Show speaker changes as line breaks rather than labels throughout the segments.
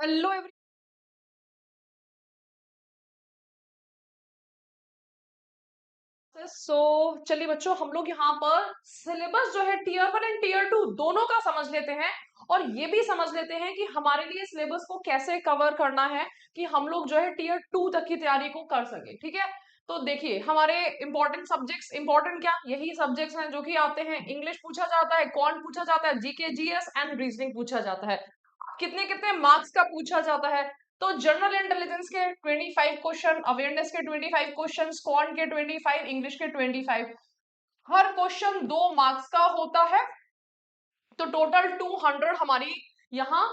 Hello every. सो चलिए बच्चों, हम लोग यहाँ पर सिलेबस जो है टीयर 1 एंड टीयर 2 दोनों का समझ लेते हैं और ये भी समझ लेते हैं कि हमारे लिए सिलेबस को कैसे कवर करना है कि हम लोग जो है टीयर 2 तक की तैयारी को कर सके। ठीक है, तो देखिए हमारे इंपॉर्टेंट सब्जेक्ट्स, इंपॉर्टेंट क्या, यही सब्जेक्ट्स हैं जो कि आते हैं। इंग्लिश पूछा जाता है, कौन पूछा जाता है, जीके जीएस एंड रीजनिंग पूछा जाता है। कितने कितने मार्क्स का पूछा जाता है? तो जनरल इंटेलिजेंस के 25 क्वेश्चन, अवेयरनेस के 25 क्वेश्चन, कॉन के 25, इंग्लिश के 25। हर क्वेश्चन 2 मार्क्स का होता है, तो टोटल 200 हमारी यहाँ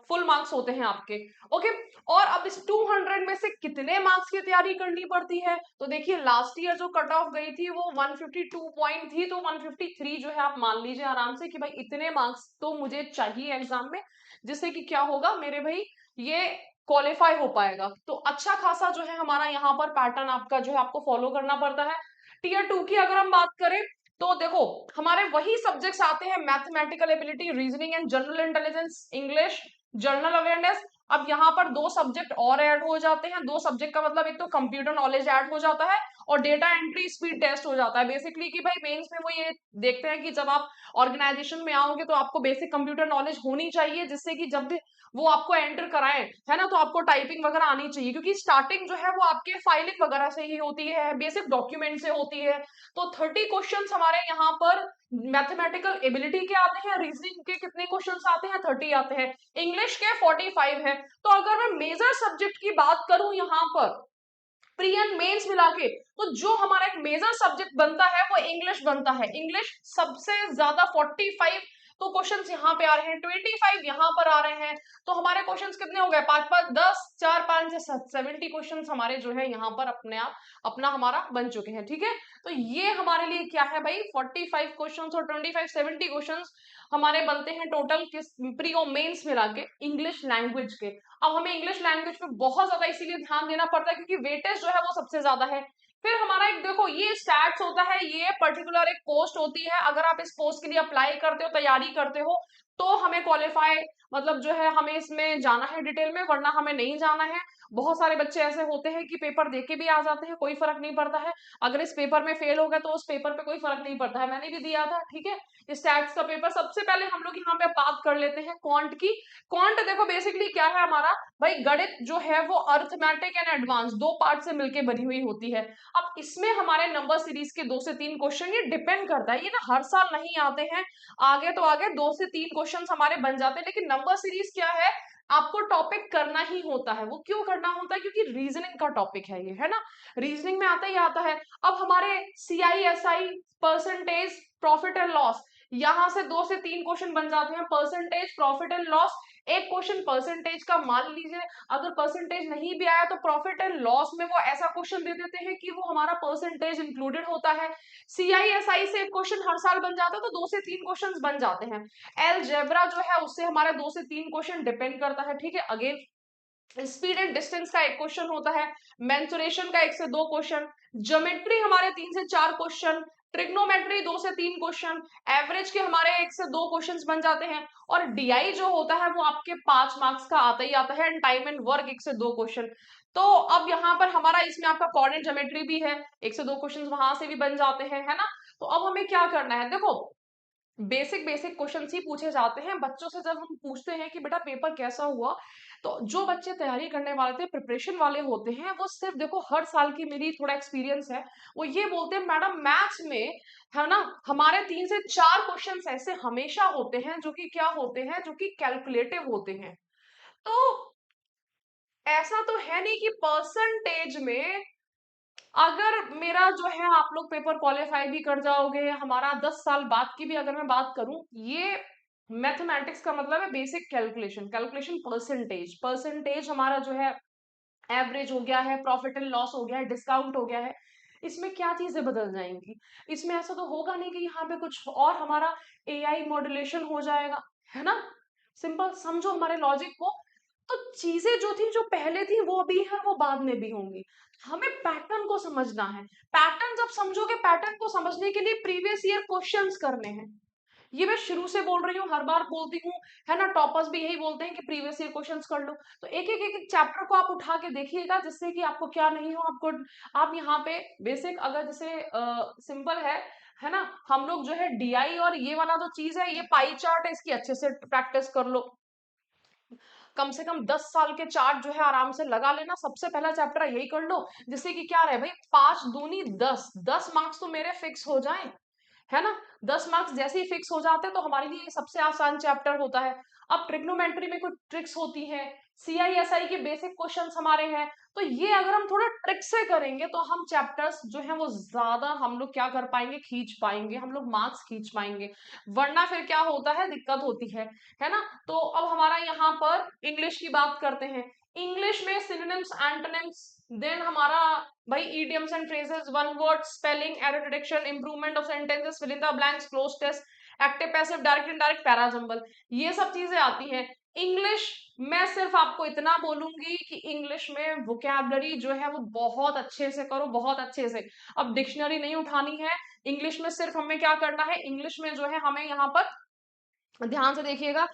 फुल मार्क्स होते हैं आपके। ओके, और अब इस 200 में से कितने मार्क्स की तैयारी करनी पड़ती है? तो देखिए लास्ट ईयर जो कट ऑफ गई थी वो 152 पॉइंट थी, तो 153 जो है आप मान लीजिए आराम से कि भाई इतने मार्क्स तो मुझे चाहिए एग्जाम में, जिससे कि क्या होगा मेरे भाई, ये क्वालिफाई हो पाएगा। तो अच्छा खासा जो है हमारा यहाँ पर पैटर्न आपका जो है आपको फॉलो करना पड़ता है। टीयर 2 की अगर हम बात करें तो देखो हमारे वही सब्जेक्ट्स आते हैं, mathematical ability, reasoning and general intelligence, English, general awareness. अब यहाँ पर 2 सब्जेक्ट और ऐड हो जाते हैं। 2 सब्जेक्ट का मतलब एक तो कंप्यूटर नॉलेज ऐड हो जाता है और डेटा एंट्री स्पीड टेस्ट हो जाता है। बेसिकली कि भाई मेंस में वो ये देखते हैं कि जब आप ऑर्गेनाइजेशन में आओगे तो आपको बेसिक कंप्यूटर नॉलेज होनी चाहिए, जिससे कि जब भी वो आपको एंटर कराएं, है ना, तो आपको टाइपिंग वगैरह आनी चाहिए, क्योंकि स्टार्टिंग जो है वो आपके फाइलिंग वगैरह से ही होती है, बेसिक डॉक्यूमेंट से होती है। तो 30 क्वेश्चंस हमारे यहाँ पर मैथमेटिकल एबिलिटी के आते हैं। रीजनिंग के कितने क्वेश्चंस आते हैं? 30 आते हैं। इंग्लिश के 45 है। तो अगर मैं मेजर सब्जेक्ट की बात करूं यहाँ पर प्री एंड मेंस मिला के, तो जो हमारा एक मेजर सब्जेक्ट बनता है वो इंग्लिश बनता है। इंग्लिश सबसे ज्यादा 45 तो क्वेश्चंस यहाँ पे आ रहे हैं, 25 यहाँ पर आ रहे हैं। तो हमारे क्वेश्चंस कितने हो गए? 5 5 10, 4 5 से 70 क्वेश्चंस हमारे जो है यहाँ पर अपने आप अपना हमारा बन चुके हैं। ठीक है, तो ये हमारे लिए क्या है भाई, 45 क्वेश्चंस और 25 70 क्वेश्चंस हमारे बनते हैं टोटल किस प्री और मेंस मिला के इंग्लिश लैंग्वेज के। अब हमें इंग्लिश लैंग्वेज पे बहुत ज्यादा इसीलिए ध्यान देना पड़ता है क्योंकि वेटेज जो है वो सबसे ज्यादा है। फिर हमारा एक देखो ये स्टैट्स होता है, ये पर्टिकुलर एक पोस्ट होती है। अगर आप इस पोस्ट के लिए अप्लाई करते हो, तैयारी करते हो, तो हमें क्वालिफाई मतलब जो है हमें इसमें जाना है डिटेल में, वरना हमें नहीं जाना है। बहुत सारे बच्चे ऐसे होते हैं कि पेपर देके भी आ जाते हैं, कोई फर्क नहीं पड़ता है। अगर इस पेपर में फेल हो गए तो उस पेपर पे कोई फर्क नहीं पड़ता है, मैंने भी दिया था। ठीक है, स्टैट्स का पेपर। सबसे पहले हम लोग यहाँ पे बात कर लेते हैं क्वांट की। क्वांट देखो बेसिकली क्या है हमारा भाई, गणित जो है वो अर्थमेटिक एंड एडवांस 2 पार्ट से मिलकर बनी हुई होती है। अब इसमें हमारे नंबर सीरीज के 2 से 3 क्वेश्चन, ये डिपेंड करता है, ये ना हर साल नहीं आते हैं। आगे तो आगे 2 से 3 क्वेश्चन हमारे बन जाते हैं, लेकिन नंबर सीरीज क्या है, आपको टॉपिक करना ही होता है। वो क्यों करना होता है? क्योंकि रीजनिंग का टॉपिक है ये, है ना, रीजनिंग में आता ही आता है। अब हमारे CISI, percentage, profit and loss, यहां से 2 से 3 क्वेश्चन बन जाते हैं। परसेंटेज, प्रॉफिट एंड लॉस, एक क्वेश्चन परसेंटेज का मान लीजिए, अगर परसेंटेज नहीं भी आया तो प्रॉफिट एंड लॉस में वो ऐसा क्वेश्चन दे देते हैं कि वो हमारा परसेंटेज इंक्लूडेड होता है। CISI से एक क्वेश्चन हर साल बन जाता है, तो 2 से 3 क्वेश्चन बन जाते हैं। अलजेब्रा जो है उससे हमारे 2 से 3 क्वेश्चन डिपेंड करता है। ठीक है, अगेन स्पीड एंड डिस्टेंस का एक क्वेश्चन होता है, मेंसुरेशन का 1 से 2 क्वेश्चन, ज्योमेट्री हमारे 3 से 4 क्वेश्चन, ट्रिग्नोमेट्री 2 से 3 क्वेश्चन, एवरेज के हमारे 1 से 2 क्वेश्चन बन जाते हैं। और DI जो होता है वो आपके 5 मार्क्स का आता ही आता है, एंड टाइम एंड वर्क 1 से 2 क्वेश्चन। तो अब यहाँ पर हमारा इसमें आपका कोऑर्डिनेट ज्योमेट्री भी है, 1 से 2 क्वेश्चन वहां से भी बन जाते हैं, है ना। तो अब हमें क्या करना है, देखो बेसिक बेसिक क्वेश्चंस ही पूछे जाते हैं बच्चों से। जब हम पूछते हैं कि बेटा पेपर कैसा हुआ, तो जो बच्चे तैयारी करने वाले थे, प्रिपरेशन वाले होते हैं, वो सिर्फ देखो हर साल की मेरी थोड़ा एक्सपीरियंस है, वो ये बोलते हैं मैडम मैथ्स में, है ना, हमारे 3 से 4 क्वेश्चंस ऐसे हमेशा होते हैं जो कि क्या होते हैं, जो कि कैलकुलेटिव होते हैं। तो ऐसा तो है नहीं कि परसेंटेज में अगर मेरा जो है आप लोग पेपर क्वालिफाई भी कर जाओगे, हमारा 10 साल बाद की भी अगर मैं बात करूं, ये मैथमेटिक्स का मतलब है basic calculation, calculation percentage, percentage हमारा जो है एवरेज हो गया है, प्रॉफिट एंड लॉस हो गया है, डिस्काउंट हो गया है। इसमें क्या चीजें बदल जाएंगी? इसमें ऐसा तो होगा नहीं कि यहाँ पे कुछ और हमारा AI मॉड्यूलेशन हो जाएगा, है ना। सिंपल समझो हमारे लॉजिक को। तो चीजें जो थी, जो पहले थी वो भी है, वो बाद में भी होंगी। हमें पैटर्न को समझना है। पैटर्न जब समझोगे, पैटर्न को समझने के लिए प्रीवियस ईयर क्वेश्चंस करने हैं। ये मैं शुरू से बोल रही हूँ, हर बार बोलती हूँ, है ना। टॉपर्स भी यही बोलते हैं कि प्रीवियस ईयर क्वेश्चंस कर लो। तो एक एक चैप्टर को आप उठा के देखिएगा, जिससे कि आपको क्या नहीं हो, आपको आप यहाँ पे बेसिक अगर जैसे सिंपल है ना। हम लोग जो है डीआई और ये वाला जो चीज है, ये पाई चार्ट है, इसकी अच्छे से प्रैक्टिस कर लो। कम से कम 10 साल के चार्ट जो है आराम से लगा लेना। सबसे पहला चैप्टर यही कर लो, जिससे कि क्या रहे भाई, 5 दूनी 10, 10 मार्क्स तो मेरे फिक्स हो जाएं, है ना। 10 मार्क्स जैसे ही फिक्स हो जाते हैं तो हमारे लिए ये सबसे आसान चैप्टर होता है। अब ट्रिग्नोमेट्री में कुछ ट्रिक्स होती है, सीआईएसआई के बेसिक क्वेश्चंस हमारे हैं, तो ये अगर हम थोड़ा ट्रिक से करेंगे तो हम चैप्टर्स जो है वो ज्यादा हम लोग क्या कर पाएंगे, खींच पाएंगे, हम लोग मार्क्स खींच पाएंगे। वरना फिर क्या होता है, दिक्कत होती है ना। तो अब हमारा यहाँ पर इंग्लिश की बात करते हैं। इंग्लिश में सिनोनिम्स, एंटोनिम्स, देन हमारा भाई idioms and phrases, one word spelling, error detection, improvement of sentences, fill in the blanks, close test, active passive, direct indirect, para jumble, ये सब चीजें आती हैं। इंग्लिश मैं सिर्फ आपको इतना बोलूंगी कि इंग्लिश में वोकैबलरी जो है वो बहुत अच्छे से करो, बहुत अच्छे से। अब डिक्शनरी नहीं उठानी है इंग्लिश में, सिर्फ हमें क्या करना है, इंग्लिश में जो है हमें यहाँ पर ध्यान से देखिएगा।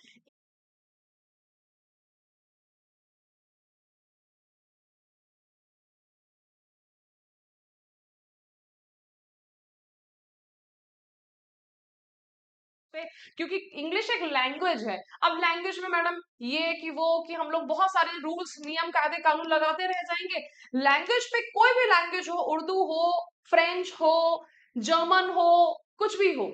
पे, क्योंकि इंग्लिश एक लैंग्वेज है। अब लैंग्वेज में मैडम ये कि वो कि हम लोग बहुत सारे रूल्स, नियम, कायदे, कानून लगाते रह जाएंगे। लैंग्वेज पे कोई भी लैंग्वेज हो, उर्दू हो, फ्रेंच हो, जर्मन हो, कुछ भी हो,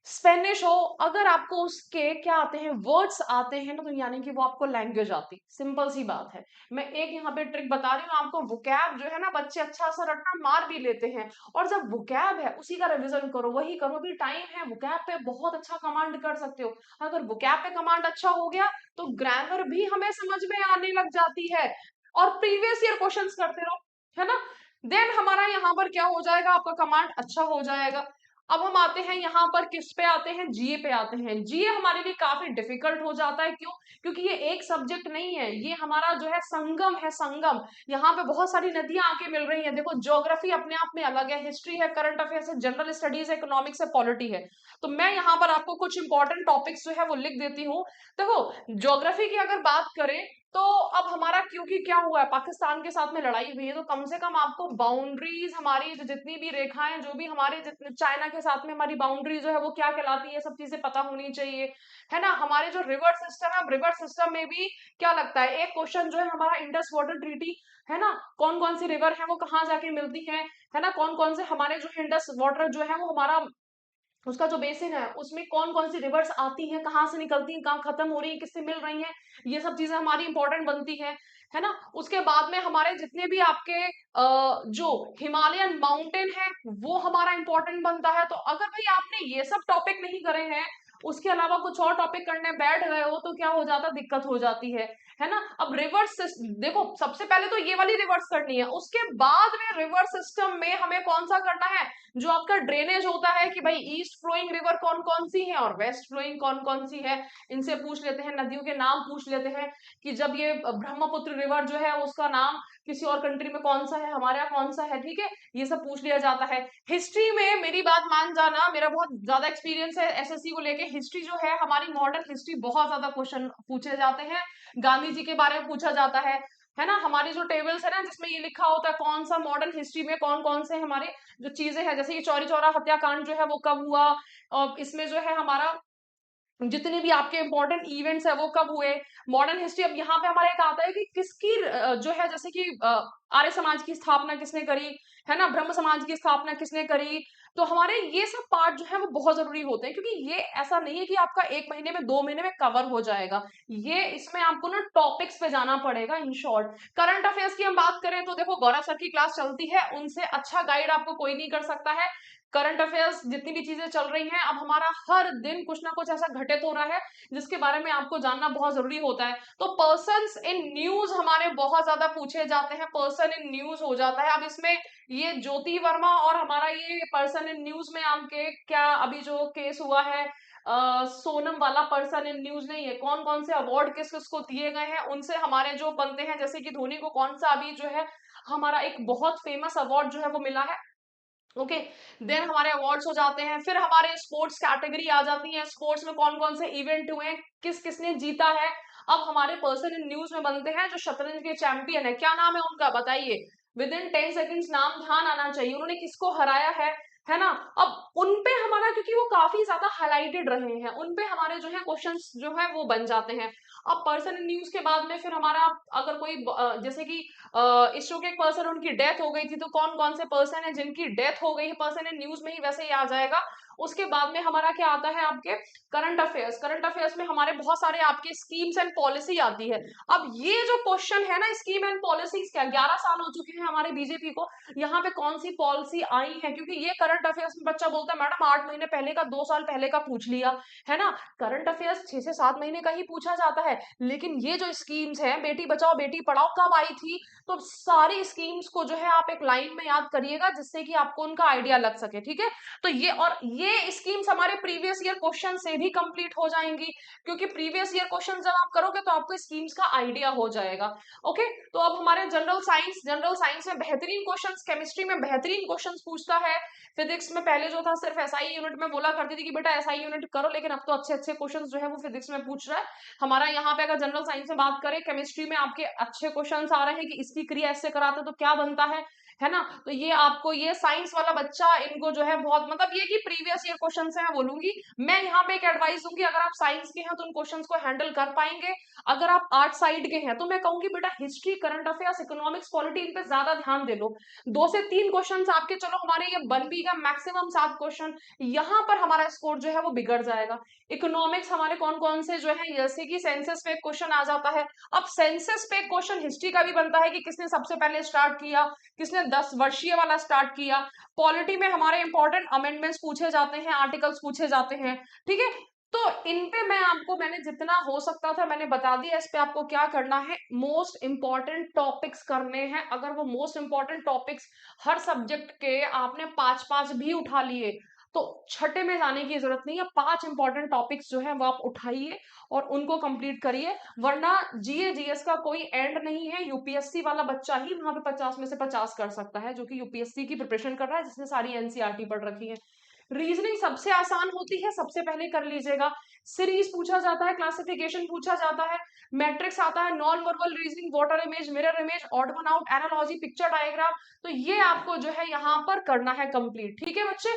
स्पेनिश हो, अगर आपको उसके क्या आते हैं, वर्ड्स आते हैं ना, तो यानी कि वो आपको लैंग्वेज आती। सिंपल सी बात है। मैं एक यहाँ पे ट्रिक बता रही हूँ आपको। वोकैब जो है ना, बच्चे अच्छा सा रट्टा मार भी लेते हैं, और जब वोकैब है उसी का रिवीजन करो, वही करो। अभी टाइम है, वोकैब पे बहुत अच्छा कमांड कर सकते हो। अगर वोकैब पे कमांड अच्छा हो गया तो ग्रामर भी हमें समझ में आने लग जाती है, और प्रीवियस ईयर क्वेश्चंस करते रहो, है ना। देन हमारा यहाँ पर क्या हो जाएगा, आपका कमांड अच्छा हो जाएगा। अब हम आते हैं यहाँ पर किस पे आते हैं, जीए पे आते हैं। जीए हमारे लिए काफी डिफिकल्ट हो जाता है, क्यों? क्योंकि ये एक सब्जेक्ट नहीं है, ये हमारा जो है संगम है, संगम। यहाँ पे बहुत सारी नदियां आके मिल रही हैं। देखो, ज्योग्राफी अपने आप में अलग है, हिस्ट्री है, करंट अफेयर्स है, जनरल स्टडीज है, इकोनॉमिक्स है, पॉलिटी है। तो मैं यहाँ पर आपको कुछ इंपॉर्टेंट टॉपिक्स जो है वो लिख देती हूँ। देखो, ज्योग्राफी की अगर बात करें तो अब हमारा, क्योंकि क्या हुआ है, पाकिस्तान के साथ में लड़ाई हुई है, तो कम से कम आपको बाउंड्रीज, हमारी जो जितनी भी रेखाएं, जो भी हमारे जितने चाइना के साथ में हमारी बाउंड्री जो है वो क्या कहलाती है, सब चीजें पता होनी चाहिए, है ना। हमारे जो रिवर सिस्टम है, रिवर सिस्टम में भी क्या लगता है, एक क्वेश्चन जो है हमारा इंडस वाटर ट्रीटी, है ना। कौन कौन सी रिवर है वो कहाँ जाके मिलती है ना। कौन कौन से हमारे जो इंडस वाटर जो है वो हमारा, उसका जो बेसिन है उसमें कौन कौन सी रिवर्स आती हैं, कहाँ से निकलती हैं, कहाँ खत्म हो रही है, किससे मिल रही हैं, ये सब चीजें हमारी इंपॉर्टेंट बनती है ना। उसके बाद में हमारे जितने भी आपके जो हिमालयन माउंटेन है वो हमारा इंपॉर्टेंट बनता है। तो अगर भाई आपने ये सब टॉपिक नहीं करे हैं, उसके अलावा कुछ और टॉपिक करने बैठ गए हो, तो क्या हो जाता, दिक्कत हो जाती है ना। अब रिवर्स देखो, सबसे पहले तो ये वाली रिवर्स करनी है, उसके बाद में रिवर्स सिस्टम में हमें कौन सा करना है, जो आपका ड्रेनेज होता है, कि भाई ईस्ट फ्लोइंग रिवर कौन कौन सी है और वेस्ट फ्लोइंग कौन कौन सी है, इनसे पूछ लेते हैं, नदियों के नाम पूछ लेते हैं, कि जब ये ब्रह्मपुत्र रिवर जो है उसका नाम किसी और कंट्री में कौन सा है, हमारे यहाँ कौन सा है, ठीक है, ये सब पूछ लिया जाता है। हिस्ट्री में मेरी बात मान जाना, मेरा बहुत ज्यादा एक्सपीरियंस है एसएससी को लेके। हिस्ट्री जो है हमारी, मॉडर्न हिस्ट्री, बहुत ज्यादा क्वेश्चन पूछे जाते हैं। गांधी जी के बारे में पूछा जाता है ना। हमारी जो टेबल्स है ना, जिसमें ये लिखा होता है कौन सा मॉडर्न हिस्ट्री में कौन कौन से हमारे जो चीजें हैं, जैसे कि चौरी चौरा हत्याकांड जो है वो कब हुआ, और इसमें जो है हमारा जितने भी आपके इंपॉर्टेंट इवेंट्स है वो कब हुए। मॉडर्न हिस्ट्री, अब यहाँ पे हमारा एक आता है कि किसकी जो है, जैसे कि आर्य समाज की स्थापना किसने करी, है ना, ब्रह्म समाज की स्थापना किसने करी। तो हमारे ये सब पार्ट जो है वो बहुत जरूरी होते हैं, क्योंकि ये ऐसा नहीं है कि आपका 1 महीने में 2 महीने में कवर हो जाएगा। ये इसमें आपको ना टॉपिक्स पे जाना पड़ेगा। इन शॉर्ट, करंट अफेयर्स की हम बात करें तो देखो, गौरव सर की क्लास चलती है, उनसे अच्छा गाइड आपको कोई नहीं कर सकता है। करंट अफेयर्स जितनी भी चीजें चल रही हैं, अब हमारा हर दिन कुछ ना कुछ ऐसा घटित हो रहा है जिसके बारे में आपको जानना बहुत जरूरी होता है। तो पर्सन्स इन न्यूज हमारे बहुत ज्यादा पूछे जाते हैं, पर्सन इन न्यूज हो जाता है। अब इसमें ये ज्योति वर्मा और हमारा ये पर्सन इन न्यूज में आपके क्या अभी जो केस हुआ है, सोनम वाला पर्सन इन न्यूज नहीं है, कौन कौन से अवार्ड किस किस को दिए गए हैं, उनसे हमारे जो बनते हैं, जैसे कि धोनी को कौन सा अभी जो है हमारा एक बहुत फेमस अवार्ड जो है वो मिला है, ओके। देन हमारे अवार्ड्स हो जाते हैं, फिर हमारे स्पोर्ट्स कैटेगरी आ जाती है, स्पोर्ट्स में कौन कौन से इवेंट हुए, किस किसने जीता है। अब हमारे पर्सन इन न्यूज में बनते हैं जो शतरंज के चैंपियन है, क्या नाम है उनका बताइए, विद इन 10 सेकेंड्स नाम ध्यान आना चाहिए, उन्होंने किसको हराया है ना। अब उन पे हमारा, क्योंकि वो काफी ज्यादा हाईलाइटेड रहे हैं, उन पे हमारे जो है क्वेश्चंस जो है वो बन जाते हैं। अब पर्सन इन न्यूज के बाद में फिर हमारा, अगर कोई जैसे कि इसरो के एक पर्सन उनकी डेथ हो गई थी, तो कौन कौन से पर्सन है जिनकी डेथ हो गई है, पर्सन इन न्यूज में ही वैसे ही आ जाएगा। उसके बाद में हमारा क्या आता है, आपके करंट अफेयर्स, करंट अफेयर्स में हमारे बहुत सारे आपके स्कीम्स एंड पॉलिसी आती है। अब ये जो क्वेश्चन है ना, स्कीम एंड पॉलिसीज, क्या 11 साल हो चुके हैं हमारे बीजेपी को, यहाँ पे कौन सी पॉलिसी आई है, क्योंकि ये करंट अफेयर्स में बच्चा बोलता है मैडम 8 महीने पहले का, 2 साल पहले का पूछ लिया, है ना। करंट अफेयर्स 6 से 7 महीने का ही पूछा जाता है, लेकिन ये जो स्कीम्स है, बेटी बचाओ बेटी पढ़ाओ कब आई थी, तो सारी स्कीम्स को जो है आप एक लाइन में याद करिएगा, जिससे कि आपको उनका आइडिया लग सके, ठीक है। तो ये स्कीम्स हमारे प्रीवियस ईयर क्वेश्चन से भी कंप्लीट हो जाएंगी, क्योंकि प्रीवियस ईयर क्वेश्चन जब आप करोगे तो आपको स्कीम्स का आइडिया हो जाएगा। ओके, तो अब हमारे जनरल साइंस में बेहतरीन क्वेश्चंस, केमिस्ट्री में बेहतरीन क्वेश्चंस पूछता है। फिजिक्स में पहले जो था सिर्फ एसआई यूनिट में बोला करती थी कि बेटा एसआई यूनिट करो, लेकिन अब तो अच्छे अच्छे क्वेश्चंस जो है वो फिजिक्स में पूछ रहा है हमारा। यहाँ पे अगर जनरल साइंस में बात करें, केमिस्ट्री में आपके अच्छे क्वेश्चंस आ रहे हैं कि इसकी क्रिया ऐसे कराते तो क्या बनता है ना। तो ये आपको, ये साइंस वाला बच्चा, इनको जो है बहुत, मतलब ये कि प्रीवियस ईयर क्वेश्चन से मैं बोलूंगी, मैं यहाँ पे एक एडवाइस दूंगी, अगर आप साइंस के हैं तो उन क्वेश्चंस को हैंडल कर पाएंगे। अगर आप आर्ट साइड के हैं तो मैं कहूंगी बेटा history, current affairs, economics, polity, इन पे ज्यादा ध्यान दे लो। 2 से 3 क्वेश्चन आपके, चलो हमारे ये बन भी का मैक्सिमम 7 क्वेश्चन, यहाँ पर हमारा स्कोर जो है वो बिगड़ जाएगा। इकोनॉमिक्स हमारे कौन कौन से जो है, जैसे कि सेंसस पे क्वेश्चन आ जाता है। अब सेंसस पे क्वेश्चन हिस्ट्री का भी बनता है कि किसने सबसे पहले स्टार्ट किया, किसने 10 वर्षीय वाला स्टार्ट किया। पॉलिटी में हमारे इंपॉर्टेंट अमेंडमेंट्स पूछे जाते हैं, आर्टिकल्स पूछे जाते हैं, ठीक है। तो इन पे मैं आपको, मैंने जितना हो सकता था मैंने बता दिया। इस पे आपको क्या करना है, मोस्ट इंपॉर्टेंट टॉपिक्स करने हैं। अगर वो मोस्ट इंपॉर्टेंट टॉपिक्स हर सब्जेक्ट के आपने 5-5 भी उठा लिए, तो छठे में जाने की जरूरत नहीं है। 5 इंपॉर्टेंट टॉपिक्स जो है वो आप उठाइए और उनको कंप्लीट करिए, वरना जीए जीएस का कोई एंड नहीं है। यूपीएससी वाला बच्चा ही वहां पे 50 में से 50 कर सकता है, जो कि यूपीएससी की प्रिपरेशन कर रहा है, जिसने सारी एनसीईआरटी पढ़ रखी है। रीजनिंग सबसे आसान होती है, सबसे पहले कर लीजिएगा। सीरीज पूछा जाता है, क्लासिफिकेशन पूछा जाता है, मैट्रिक्स आता है, non verbal reasoning, water image, mirror image, odd one out, analogy, picture diagram, तो ये आपको जो है यहाँ पर करना है कंप्लीट, ठीक है बच्चे।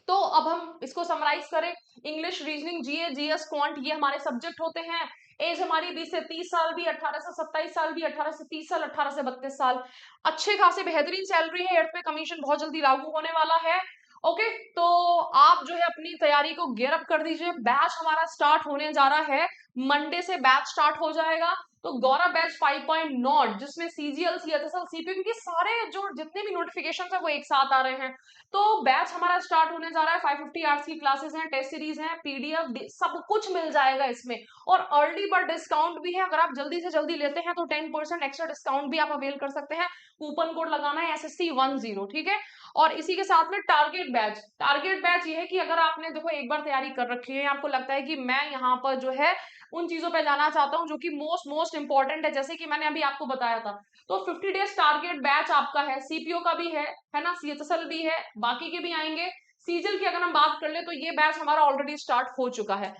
तो अब हम इसको समराइज करें, इंग्लिश, रीजनिंग, जीए, जीएस, क्वांट, ये हमारे सब्जेक्ट होते हैं। एज हमारी 20 से 30 साल भी, 18 से 27 साल भी, 18 से 30 साल, 18 से 32 साल। अच्छे खासे बेहतरीन सैलरी है, एर्थ पे कमीशन बहुत जल्दी लागू होने वाला है। ओके, तो आप जो है अपनी तैयारी को गियर अप कर दीजिए। बैच हमारा स्टार्ट होने जा रहा है, मंडे से बैच स्टार्ट हो जाएगा। तो गौरव बैच 5.0, जिसमें सीजीएल, सीएचएसएल, सीपीयू, क्योंकि सारे जो जितने भी नोटिफिकेशन है वो एक साथ आ रहे हैं। तो बैच हमारा स्टार्ट होने जा रहा है, 550 आवर्स की क्लासेस हैं, टेस्ट सीरीज हैं, पीडीएफ, सब कुछ मिल जाएगा इसमें। और अर्ली बर्ड डिस्काउंट भी है, अगर आप जल्दी से जल्दी लेते हैं तो 10% एक्स्ट्रा डिस्काउंट भी आप अवेल कर सकते हैं। कूपन कोड लगाना है SSC10, ठीक है। और इसी के साथ में टारगेट बैच ये है कि अगर आपने देखो एक बार तैयारी कर रखी है, आपको लगता है कि मैं यहाँ पर जो है उन चीजों पे जाना चाहता हूँ जो कि मोस्ट इंपॉर्टेंट है, जैसे कि मैंने अभी आपको बताया था, तो 50 डेज टारगेट बैच आपका है, सीपीओ का भी है ना, सीएचएसएल भी है, बाकी के भी आएंगे। सीजल की अगर हम बात कर ले तो ये बैच हमारा ऑलरेडी स्टार्ट हो चुका है।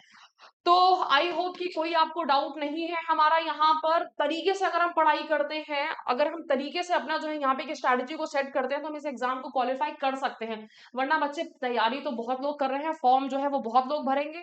तो आई होप कि कोई आपको डाउट नहीं है। हमारा यहाँ पर तरीके से अगर हम पढ़ाई करते हैं, अगर हम तरीके से अपना जो है यहाँ पे की स्ट्रैटेजी को सेट करते हैं, तो हम इस एग्जाम को क्वालिफाई कर सकते हैं। वरना बच्चे तैयारी तो बहुत लोग कर रहे हैं, फॉर्म जो है वो बहुत लोग भरेंगे,